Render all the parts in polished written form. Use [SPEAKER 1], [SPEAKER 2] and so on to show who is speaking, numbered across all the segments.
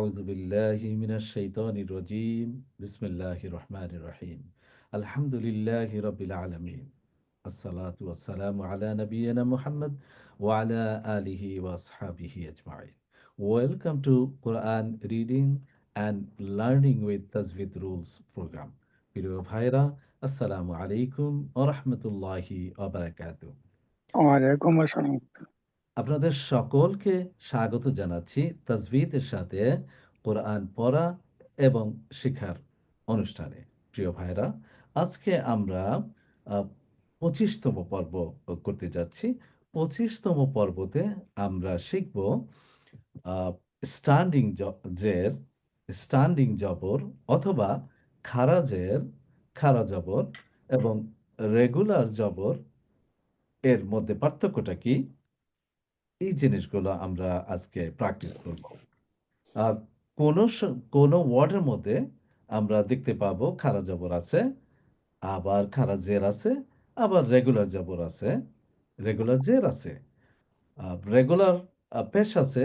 [SPEAKER 1] أعوذ بالله من الشيطان الرجيم بسم الله الرحمن الرحيم الحمد لله رب العالمين الصلاة والسلام على نبينا Muhammad وعلى آله وأصحابه أجمعين. Welcome to Quran Reading and Learning with Tajweed Rules program. প্রিয় ভাইরা, আসসালামু আলাইকুম ওয়া রাহমাতুল্লাহি ওয়া বারাকাতুহু।
[SPEAKER 2] ওয়ালাইকুম আসসালাম।
[SPEAKER 1] আপনাদের সকলকে স্বাগত জানাচ্ছি তাজভিদের সাথে কোরআন পড়া এবং শেখার অনুষ্ঠানে। প্রিয় ভাইরা, আজকে আমরা ২৫তম পর্ব করতে যাচ্ছি। ২৫তম পর্বতে আমরা শিখব স্ট্যান্ডিং জের, স্ট্যান্ডিং জবর অথবা খাড়া জের, খাড়া জবর এবং রেগুলার জবর এর মধ্যে পার্থক্যটা কি, এই জিনিসগুলো আমরা আজকে প্র্যাকটিস করব। আর কোনো ওয়ার্ডের মধ্যে আমরা দেখতে পাবো খাড়া জবর আছে, আবার খাড়া জের আছে, আবার রেগুলার জবর আছে, রেগুলার জের আছে, রেগুলার পেশ আছে,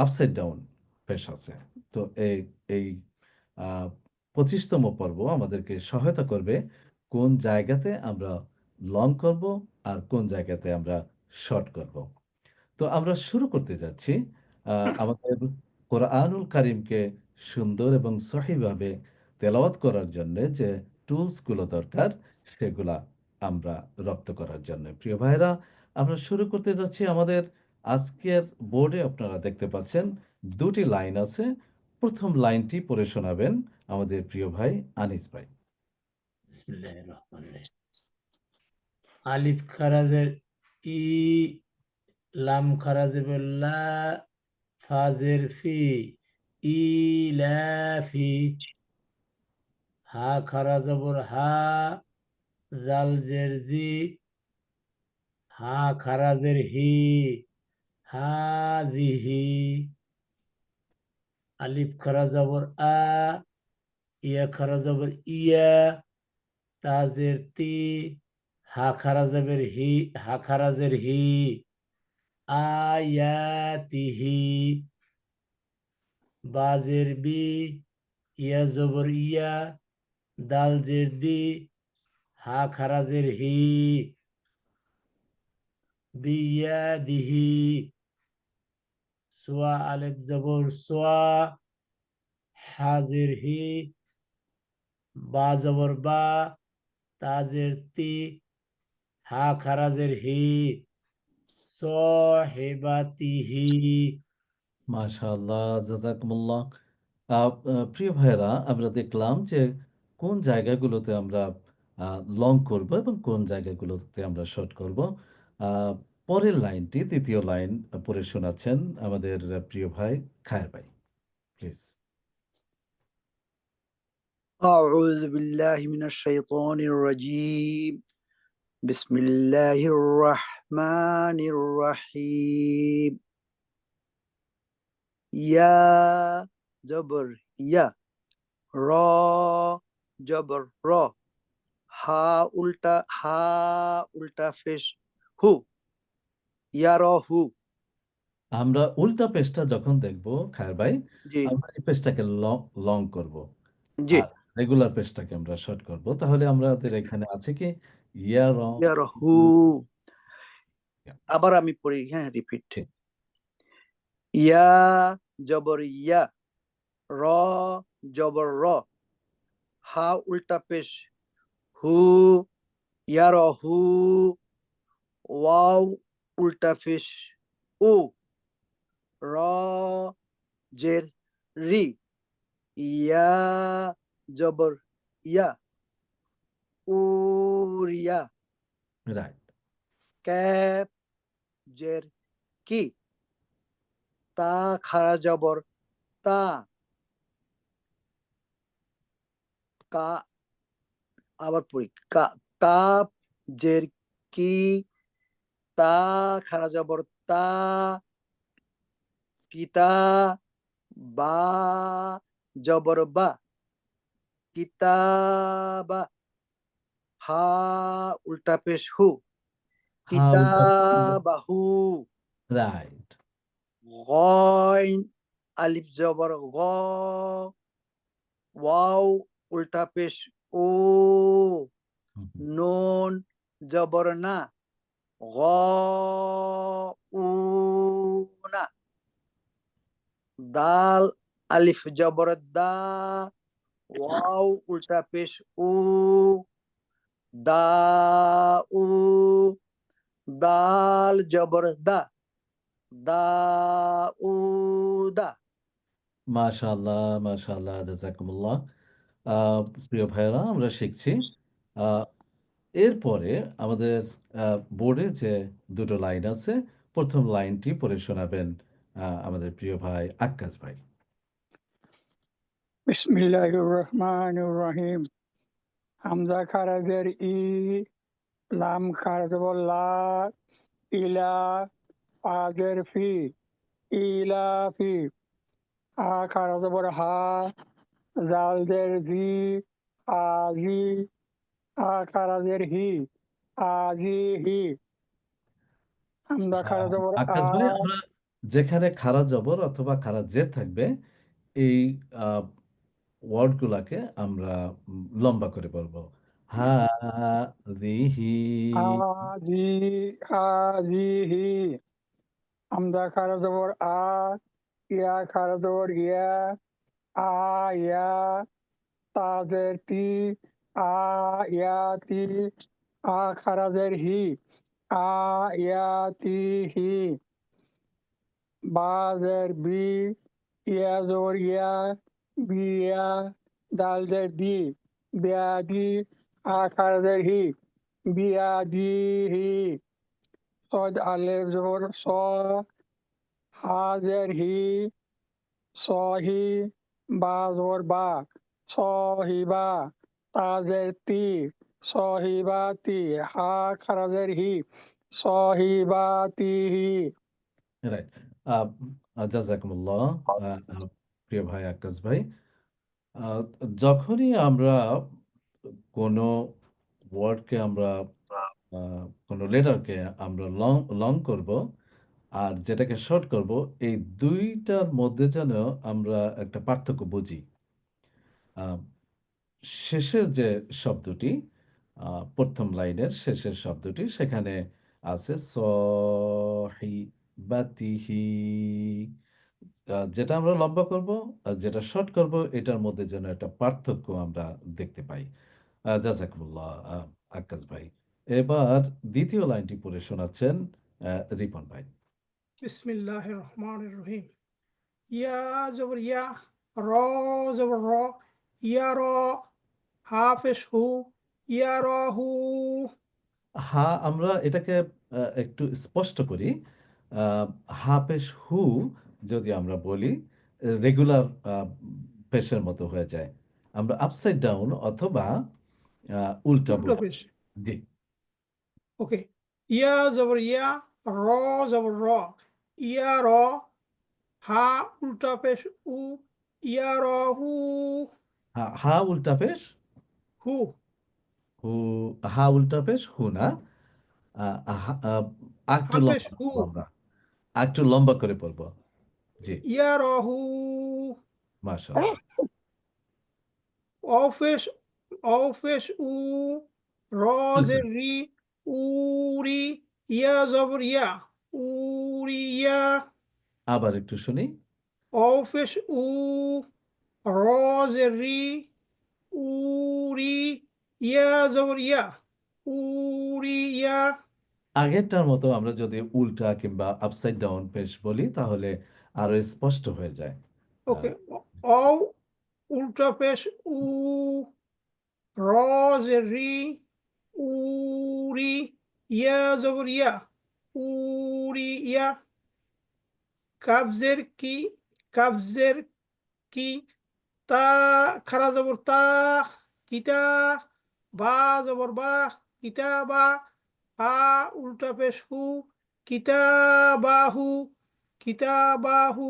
[SPEAKER 1] আপসাইড ডাউন পেশ আছে। তো এই এই আহ, ২৫তম পর্ব আমাদেরকে সহায়তা করবে কোন জায়গাতে আমরা লং করব আর কোন জায়গাতে আমরা শর্ট করব। তো আমরা শুরু করতে যাচ্ছি আমাদের কোরআনুল কারিমকে সুন্দর এবং সহিভাবে তেলাওয়াত করার জন্য যে টুলসগুলো দরকার সেগুলা আমরা রপ্ত করার জন্য। প্রিয় ভাইরা, আমরা শুরু করতে যাচ্ছি। আমাদের আজকের বোর্ডে আপনারা দেখতে পাচ্ছেন দুটি লাইন আছে। প্রথম লাইনটি পড়ে শোনাবেন আমাদের প্রিয় ভাই আনিস ভাই।
[SPEAKER 3] বিসমিল্লাহির রহমানির রহিম। আলিফ খারাজের ই, লাম খারাজের লা, ফাজের ফি, ইলাফি। হা খারাজবর হা, জাল জের জি, হা খারাজের হি, হাজিহি। আলিফ খারাজবর আ, ইয়া খারাজবর ইয়া, তাজের তি, হা খারাজের হি, হা খারাজের হি, আয়াতিহি। বাজের বি, ইয়া জবর ইয়া, দাল জের দি, হা খারাজের হি, বিয়াদিহি। সোয়া আলেফ জবর সোয়া, হাজের হি, বা জবর বা, তাজের তি, হা খারাজের হি, সহেবাতিহি।
[SPEAKER 1] মাশাআল্লাহ, জাযাকুমুল্লাহ। প্রিয় ভাইয়েরা, আমরা দেখলাম যে কোন জায়গাগুলোতে আমরা লং করব এবং কোন জায়গাগুলোতে আমরা শর্ট করব। আহ, পরের লাইনটি, দ্বিতীয় লাইন পড়ে শোনাচ্ছেন আমাদের প্রিয় ভাই খায়ের ভাই, প্লিজ।
[SPEAKER 2] أعوذ بالله من الشيطان الرجيم. بسم الله الرحمن الرحيم. يا جبر يا، را جبر را، হা উল্টা ফেস হু, ইয়ারাহু।
[SPEAKER 1] আমরা উল্টা পেজটা যখন দেখব খায়ের ভাই,
[SPEAKER 2] জি
[SPEAKER 1] আমরা এই পেজটাকে লং লং করব
[SPEAKER 2] জি।
[SPEAKER 1] আর রেগুলার পেজটাকে আমরা শর্ট করব। তাহলে আমাদের এখানে আছে কি ইয়া র,
[SPEAKER 2] ইয়ারাহু। আবার আমি পড়ি, হ্যাঁ, রিপিট।
[SPEAKER 1] ঠিক।
[SPEAKER 2] ইয়া জবর ইয়া, র জবর র, হা উল্টা পেশ হু, ইয়ারাহু। ওয়াও উল্টা পেশ উ, র জের রি, ইয়া জবর ইয়া, উরিয়া।
[SPEAKER 1] রাইট।
[SPEAKER 2] ক্যাপ জের কি, তা খারা জবর তা, কা, আবার পড়ি, কাপ জের কি, তা খারা জবর তা, কিতা, বা জবর বা, কিতাবা। হা উল্টা পেশ হু,
[SPEAKER 1] হা উল্টা,
[SPEAKER 2] কিতাবাহু।
[SPEAKER 1] রাইট।
[SPEAKER 2] গইন আলিফ জবর গ, ওয়াও উল্টা পেশ ও,
[SPEAKER 1] হুম, হুম।
[SPEAKER 2] নুন জবর না, গ উ না, দাল আলিফ জবর দা, ওয়াও উল্টা পেশ উ, দা উ, দাল জবর দা, দা উ দা।
[SPEAKER 1] মাশাআল্লাহ, মাশাআল্লাহ, জাযাকুমুল্লাহ। প্রিয় ভাইয়েরা, আমরা শিখছি। আ এরপরে আমাদের বোর্ডে যে দুটো লাইন আছে, ১ম লাইনটি পড়ে শোনাবেন আমাদের প্রিয় ভাই আক্কাস ভাই।
[SPEAKER 4] বিসমিল্লাহির রহমানির রহিম। হামজা খারাজের ই, লাম খারাজের লা, ইলা ফাজের ফি, ইলাফি। হা খারাজের হা, জালদের জি, আজি। হা খারাজের হি, আজি হি। হামজা খারাজের আ,
[SPEAKER 1] আক্কাস ভাই, আমরা যেখানে খাড়া জবর অথবা খাড়া জের থাকবে, এই আ ওয়ার্ডগুলাকে আমরা লম্বা করে বলবো। হাযিহি।
[SPEAKER 4] আজি, আজি হি। হামজা খারাজের আ, ইয়া খারাজের ইয়া, আয়া। তাজের তি, আয়াতি। আ খারাজের হি, আয়াতিহি। বাজের বি, ইয়াজের ইয়া, বিয়া। দালজের দি, বিয়াদি। আ খারাজের হি, বিয়াদিহি। সদ আলেফ জবর স, হাজের হি, সহি। বা জবর বা, সহিবা। তাজের তি, সহিবাতি। হা খারাজের হি, সহিবাতিহি।
[SPEAKER 1] রাইট। আ জাযাকুমুল্লাহ, আ আ প্রিয় ভাই আক্কাস ভাই। আ যখনই আমরা কোনো ওয়ার্ডকে আমরা আ কোনো লেটারকে আমরা লং করব আর যেটাকে শর্ট করব, এই ২ টার মধ্যে যেন আমরা একটা পার্থক্য বুঝি। আ শেষের যে শব্দটি, ১ম লাইনের শেষের শব্দটি, সেখানে আছে সহিবাতিহি। যেটা আমরা লম্বা করব আর যেটা শর্ট করব, এটার মধ্যে যেন একটা পার্থক্য আমরা দেখতে পাই। জাযাকুমুল্লাহ আক্কাস ভাই। এবার ২য় লাইনটি পড়ে শোনাচ্ছেন রিপন ভাই।
[SPEAKER 5] বিসমিল্লাহির রহমানির রহিম। ইয়া জবর ইয়া, র জবর র, ইয়া র, হাফেশ হু, ইয়া র হু।
[SPEAKER 1] আমরা এটাকে একটু স্পষ্ট করি। আ হা পেশ হু যদি আমরা বলি, রেগুলার পেশের মতো হয়ে যায়। আমরা আপসাইড ডাউন অথবা আ উল্টা
[SPEAKER 5] উল্টো
[SPEAKER 1] বলি।
[SPEAKER 5] পেশ।
[SPEAKER 1] জি।
[SPEAKER 5] ওকে। ইয়া জবর ইয়া, র জবর র, ইয়া র, হা উল্টা পেশ উ, ইয়া র হু।
[SPEAKER 1] হা উল্টা পেশ
[SPEAKER 5] হু।
[SPEAKER 1] হু, হা উল্টা পেশ হু না। আ হা আরেকটু
[SPEAKER 5] হাফেশ
[SPEAKER 1] লম্বা
[SPEAKER 5] হু,
[SPEAKER 1] করব আমরা। আরেকটু লম্বা করে বলব। জি,
[SPEAKER 5] ইয়া র হু।
[SPEAKER 1] মাশাআল্লাহ।
[SPEAKER 5] অফেশ, অফেশ উ, র জের রি, উরি, ইয়া জবর ইয়া, উরিয়া।
[SPEAKER 1] আবার একটু শুনি।
[SPEAKER 5] অফেশ উ, র জের রি, উরি, ইয়া জবর ইয়া, উরিয়া।
[SPEAKER 1] আগেরটার মতো আমরা যদি উল্টা কিংবা আপসাইড ডাউন পেশ বলি, তাহলে আরো স্পষ্ট হয়ে যায়। আ
[SPEAKER 5] ওকে। অ উল্টা পেশ উ, র জের রি, উরি, ইয়া জবর ইয়া, উরিয়া। কাবজের কি, কাবজের কি, তা খারা জবর তা, কিতা। বা জবর বা, কিতাবা। হা উল্টা পেশ হু, কিতাবাহু, কিতাবাহু।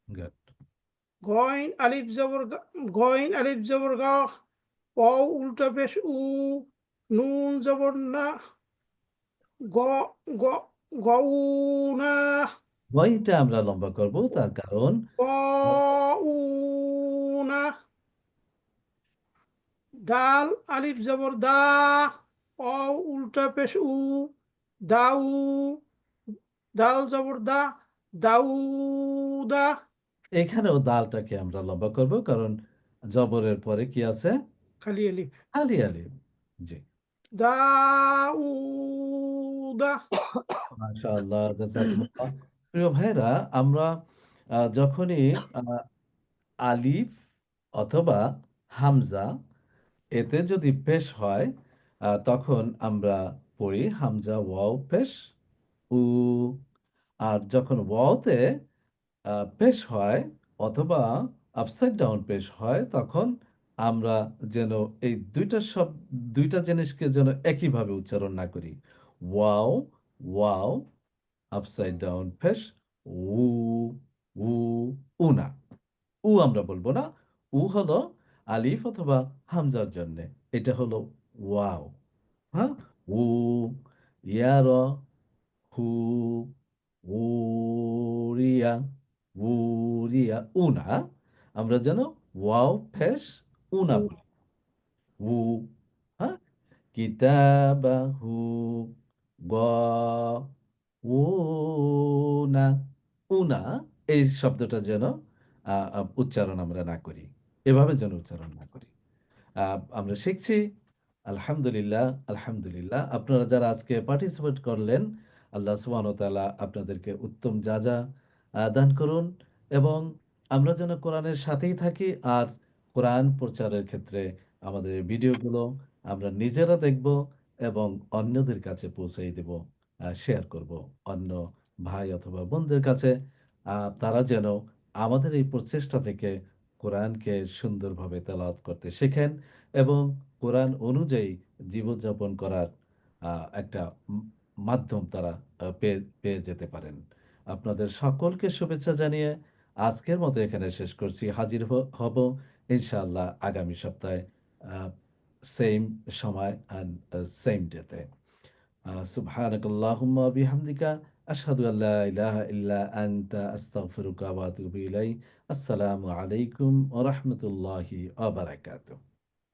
[SPEAKER 1] গুড।
[SPEAKER 5] গইন আলিফ জবর গইন আলিফ জবর গ, ও উল্টা পেশ উ, নুন জবর না, গ গ গউনা।
[SPEAKER 1] ওইটা আমরা লম্বা করব, তার কারণ
[SPEAKER 5] ضاؤون দাল আলিফ জবর দা অ উল্টা পেশ উ দাউ দাল জবর দা দাউদা
[SPEAKER 1] এখানেও দালটাকে আমরা লম্বা করব, কারণ জবরের পরে কি আছে?
[SPEAKER 5] খালি আলিফ
[SPEAKER 1] খালি আলিফ। জি,
[SPEAKER 5] দাউদা
[SPEAKER 1] মাশাআল্লাহ, জাযাকুমুল্লাহ। প্রিয় ভাইরা, আমরা যখনই আলিফ অথবা হামজা এতে যদি পেশ হয়, তখন আমরা পড়ি হামজা ওয়াও পেশ উ। আর যখন ওয়াওতে পেশ হয় অথবা আপসাইড ডাউন পেশ হয়, তখন আমরা যেন এই দুইটা জিনিসকে যেন একইভাবে উচ্চারণ না করি। ওয়াও, ওয়াও, আপসাইড ডাউন পেশ উ, উ, উ না। উ আমরা বলবো না। উ হলো আলিফ অথবা হামজার জন্য। এটা হলো ওয়াও। হ্যাঁ? উ, ইয়ার, হু, উরিয়া, উরিয়া, উ না। আমরা যেন ওয়াও ফেস উ না বলি। উ, হ্যাঁ? কিতাবাহু, গ, উনা, উনা, এই শব্দটা যেন উচ্চারণ আমরা না করি। এভাবে যেন উচ্চারণ না করি। আমরা শিখছি। আলহামদুলিল্লাহ, আলহামদুলিল্লাহ। আপনারা যারা আজকে পার্টিসিপেট করলেন, আল্লাহ সুবহানাহু ওয়া তাআলা আপনাদেরকে উত্তম যাজা দান করুন, এবং আমরা যেন কোরআনের সাথেই থাকি, আর কোরআন প্রচারের ক্ষেত্রে আমাদের এই ভিডিওগুলো আমরা নিজেরা দেখব এবং অন্যদের কাছে পৌঁছে দেব, শেয়ার করব অন্য ভাই অথবা বোনদের কাছে। তারা যেন আমাদের এই প্রচেষ্টা থেকে কোরআনকে সুন্দরভাবে তেলাওয়াত করতে শেখেন এবং কোরআন অনুযায়ী জীবনযাপন করার একটা মাধ্যম তারা পেয়ে পেয়ে যেতে পারেন। আপনাদের সকলকে শুভেচ্ছা জানিয়ে আজকের মতো এখানে শেষ করছি। হাজির হব ইনশাআল্লাহ আগামী সপ্তাহে সেম সময় অ্যান্ড সেম ডেতে। সুবহানাকাল্লাহুম্মা বিহামদিকা আশহাদু আল্লা ইলাহা ইল্লা আনতা আস্তাগফিরুকা ওয়া আতুবু ইলাইক। আসসালামু আলাইকুম ওয়া রাহমাতুল্লাহি ওয়া বারাকাতুহু।